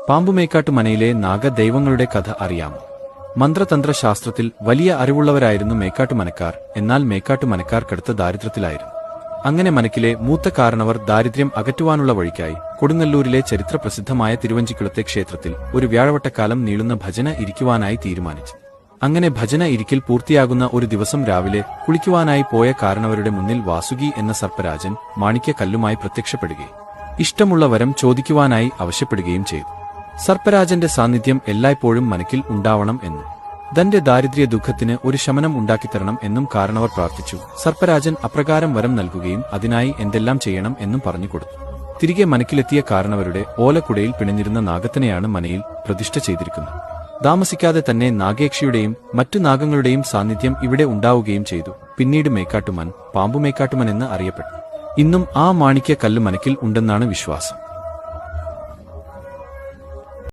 പാമ്പുമേക്കാട്ട് മനയിലെ നാഗദൈവങ്ങളുടെ കഥ അറിയാമോ? മന്ത്രതന്ത്ര ശാസ്ത്രത്തിൽ വലിയ അറിവുള്ളവരായിരുന്നു മേക്കാട്ടുമനക്കാർ. എന്നാൽ മേക്കാട്ടുമനക്കാർ കടുത്ത ദാരിദ്ര്യത്തിലായിരുന്നു. അങ്ങനെ മനക്കിലെ മൂത്ത കാരണവർ ദാരിദ്ര്യം അകറ്റുവാനുള്ള വഴിക്കായി കൊടുങ്ങല്ലൂരിലെ ചരിത്രപ്രസിദ്ധമായ തിരുവഞ്ചിക്കുളത്തെ ക്ഷേത്രത്തിൽ ഒരു വ്യാഴവട്ടക്കാലം നീളുന്ന ഭജന ഇരിക്കുവാനായി തീരുമാനിച്ചു. അങ്ങനെ ഭജന ഇരിക്കൽ പൂർത്തിയാകുന്ന ഒരു ദിവസം രാവിലെ കുളിക്കുവാനായി പോയ കാരണവരുടെ മുന്നിൽ വാസുകി എന്ന സർപ്പരാജൻ മാണിക്യ കല്ലുമായി പ്രത്യക്ഷപ്പെടുകയും ഇഷ്ടമുള്ള വരം ചോദിക്കുവാനായി ആവശ്യപ്പെടുകയും ചെയ്തു. സർപ്പരാജന്റെ സാന്നിധ്യം എല്ലായ്പ്പോഴും മനക്കിൽ ഉണ്ടാവണം എന്നും തന്റെ ദാരിദ്ര്യ ദുഃഖത്തിന് ഒരു ശമനം ഉണ്ടാക്കിത്തരണം എന്നും കാരണവർ പ്രാർത്ഥിച്ചു. സർപ്പരാജൻ അപ്രകാരം വരം നൽകുകയും അതിനായി എന്തെല്ലാം ചെയ്യണം എന്നും പറഞ്ഞുകൊടുത്തു. തിരികെ മനക്കിലെത്തിയ കാരണവരുടെ ഓലക്കുടയിൽ പിണഞ്ഞിരുന്ന നാഗത്തിനെയാണ് മനയിൽ പ്രതിഷ്ഠ ചെയ്തിരിക്കുന്നത്. താമസിക്കാതെ തന്നെ നാഗേക്ഷിയുടെയും മറ്റു നാഗങ്ങളുടെയും സാന്നിധ്യം ഇവിടെ ഉണ്ടാവുകയും ചെയ്തു. പിന്നീട് മേക്കാട്ടുമൻ പാമ്പുമേക്കാട്ടുമൻ എന്ന് അറിയപ്പെട്ടു. ഇന്നും ആ മാണിക്യ കല്ല് മനക്കിൽ ഉണ്ടെന്നാണ് വിശ്വാസം.